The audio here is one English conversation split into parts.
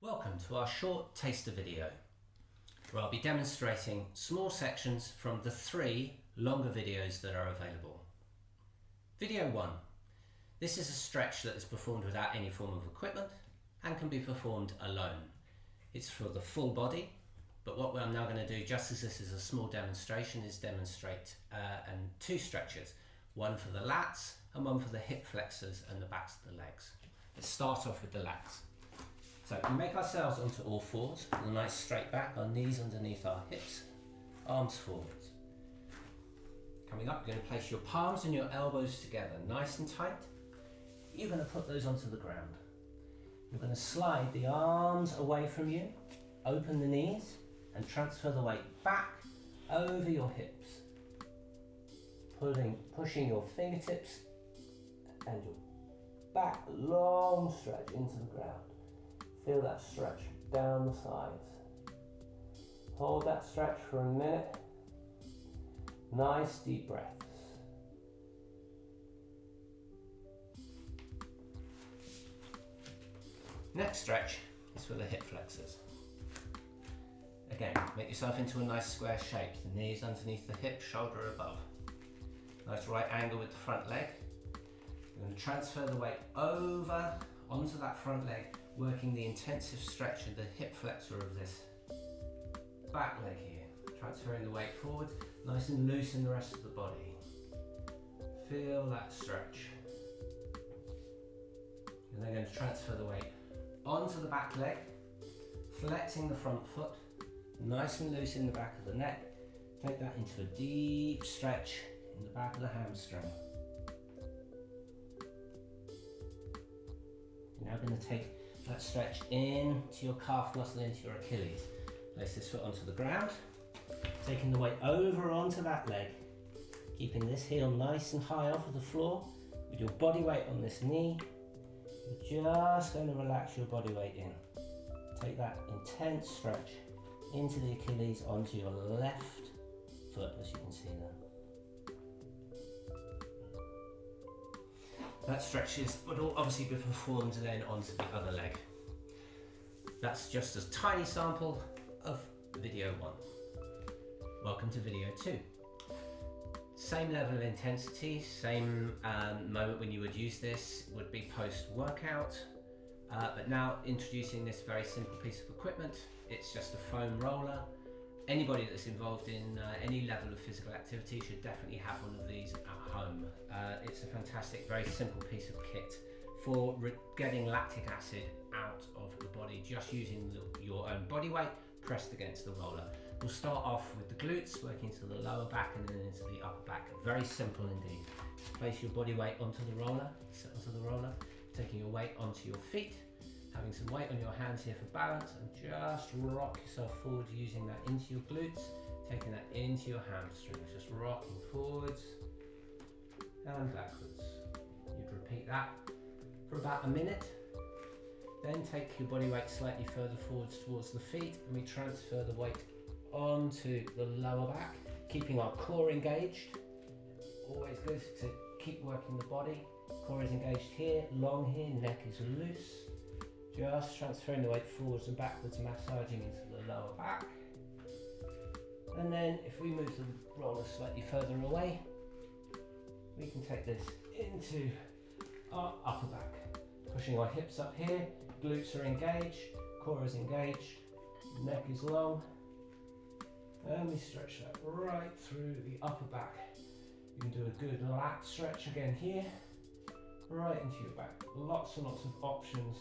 Welcome to our short taster video, where I'll be demonstrating small sections from the 3 longer videos that are available. Video 1. This is a stretch that is performed without any form of equipment and can be performed alone. It's for the full body, but what I'm now going to do, just as this is a small demonstration, is demonstrate 2 stretches. One for the lats and one for the hip flexors and the backs of the legs. Let's start off with the lats. So we make ourselves onto all fours with a nice straight back, our knees underneath our hips, arms forwards. Coming up, you're going to place your palms and your elbows together, nice and tight. You're going to put those onto the ground. You're going to slide the arms away from you, open the knees and transfer the weight back over your hips. Pushing your fingertips and your back long stretch into the ground. Feel that stretch down the sides. Hold that stretch for a minute. Nice deep breaths. Next stretch is for the hip flexors. Again, make yourself into a nice square shape. The knees underneath the hips, shoulder above. Nice right angle with the front leg. You're going to transfer the weight over onto that front leg, working the intensive stretch of the hip flexor of this back leg here. Transferring the weight forward, nice and loose in the rest of the body. Feel that stretch. You're then going to transfer the weight onto the back leg, flexing the front foot, nice and loose in the back of the neck. Take that into a deep stretch in the back of the hamstring. You're now going to take that stretch into your calf muscle, into your Achilles. Place this foot onto the ground, taking the weight over onto that leg, keeping this heel nice and high off of the floor with your body weight on this knee. You're just going to relax your body weight in. Take that intense stretch into the Achilles onto your left foot, as you can see there. That stretch would obviously be performed then onto the other leg. That's just a tiny sample of video 1. Welcome to video 2. Same level of intensity, same moment when you would use this would be post-workout, but now introducing this very simple piece of equipment. It's just a foam roller. Anybody that's involved in any level of physical activity should definitely have one of these at home. It's a fantastic, very simple piece of kit for getting lactic acid out of the body, just using your own body weight pressed against the roller. We'll start off with the glutes, working to the lower back and then into the upper back. Very simple indeed. Just place your body weight onto the roller, sit onto the roller, taking your weight onto your feet, having some weight on your hands here for balance, and just rock yourself forward using that into your glutes, taking that into your hamstrings, just rocking forwards and backwards. You'd repeat that for about a minute. Then take your body weight slightly further forwards towards the feet and we transfer the weight onto the lower back, keeping our core engaged. Always good to keep working the body. Core is engaged here, long here, neck is loose. Just transferring the weight forwards and backwards, massaging into the lower back. And then if we move the roller slightly further away, we can take this into our upper back. Pushing our hips up here, glutes are engaged, core is engaged, neck is long. And we stretch that right through the upper back. You can do a good lat stretch again here, right into your back. Lots and lots of options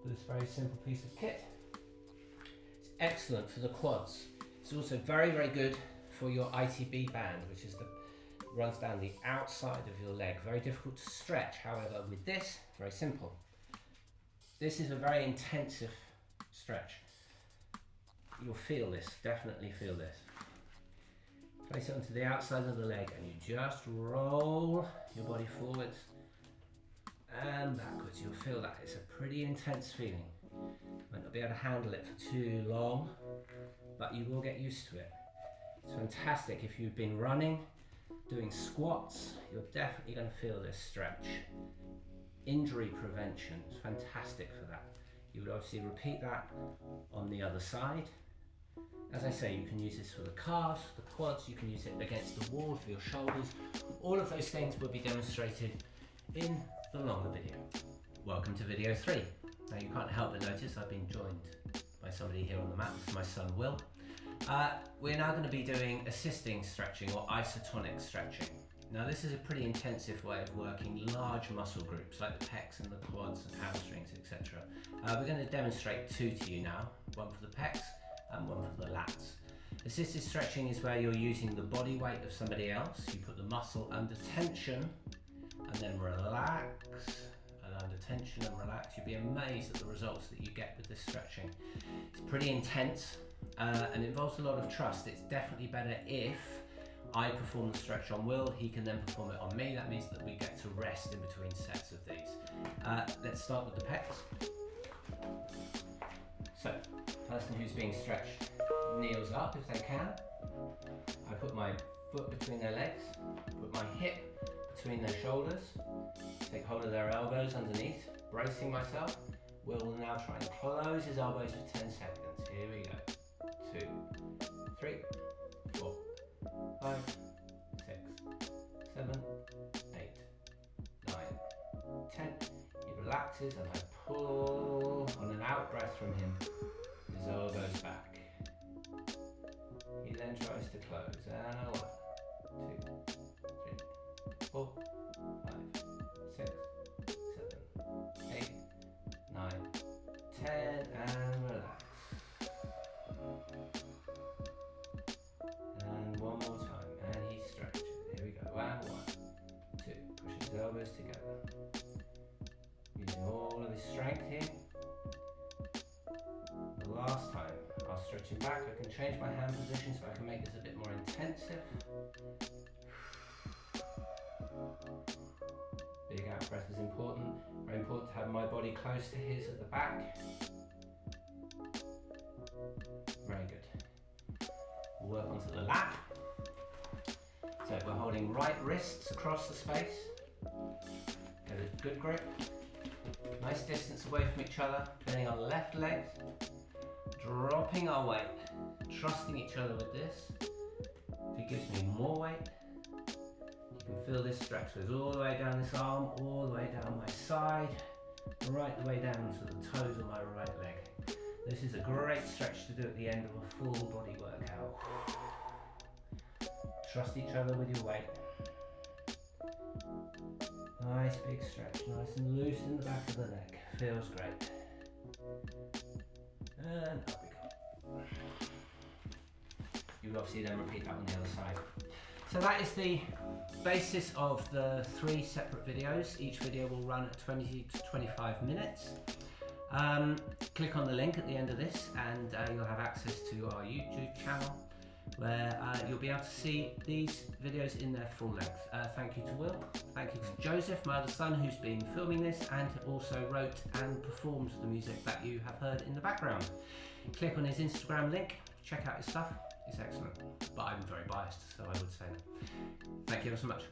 for this very simple piece of kit. It's excellent for the quads. It's also very, very good for your ITB band, which is runs down the outside of your leg. Very difficult to stretch, however, with this, very simple. This is a very intensive stretch. You'll feel this, definitely feel this. Place it onto the outside of the leg and you just roll your body forwards and backwards. You'll feel that. It's a pretty intense feeling. You might not be able to handle it for too long, but you will get used to it. It's fantastic. If you've been running, doing squats, you're definitely going to feel this stretch. Injury prevention is fantastic for that. You would obviously repeat that on the other side. As I say, you can use this for the calves, the quads, you can use it against the wall for your shoulders. All of those things will be demonstrated in the longer video. Welcome to video 3. Now you can't help but notice I've been joined by somebody here on the mat. This is my son Will. We're now going to be doing assisting stretching or isotonic stretching. Now this is a pretty intensive way of working large muscle groups like the pecs and the quads and hamstrings, etc. We're going to demonstrate two to you now, one for the pecs and one for the lats. Assisted stretching is where you're using the body weight of somebody else. You put the muscle under tension and then relax, and under tension and relax. You'll be amazed at the results that you get with this stretching. It's pretty intense and it involves a lot of trust. It's definitely better if I perform the stretch on Will, he can then perform it on me. That means that we get to rest in between sets of these. Let's start with the pecs. So, person who's being stretched kneels up if they can. I put my foot between their legs, put my hip between their shoulders, take hold of their elbows underneath, bracing myself. Will now try and close his elbows for 10 seconds. Here we go. 2, 3, 4, 5, 6, 7, 8, 9, 10. He relaxes and I pull on an out breath from him. His elbows back. He then tries to close. And 1, 2, 3, 4, 5, 6, 7, 8, 9, 10, and relax. And one more time, and he stretches. Here we go. And 1, 2, push his elbows together. Using all of his strength here. The last time, I'll stretch him back. I can change my hand position so I can make this a bit more intensive. Big out breath is important. Very important to have my body close to his at the back. Very good. We'll work onto the lat. So we're holding right wrists across the space. Get a good grip. Nice distance away from each other. Bending our left legs. Dropping our weight. Trusting each other with this. If he gives me more weight, you can feel this stretch goes all the way down this arm, all the way down my side, right the way down to the toes of my right leg. This is a great stretch to do at the end of a full body workout. Trust each other with your weight. Nice big stretch, nice and loose in the back of the neck. Feels great. And up we go. You would obviously then repeat that on the other side. So that is the basis of the 3 separate videos. Each video will run at 20 to 25 minutes. Click on the link at the end of this and you'll have access to our YouTube channel where you'll be able to see these videos in their full length. Thank you to Will, thank you to Joseph, my other son, who's been filming this and also wrote and performed the music that you have heard in the background. Click on his Instagram link, check out his stuff. It's excellent, but I'm very biased, so I would say that. Thank you ever so much.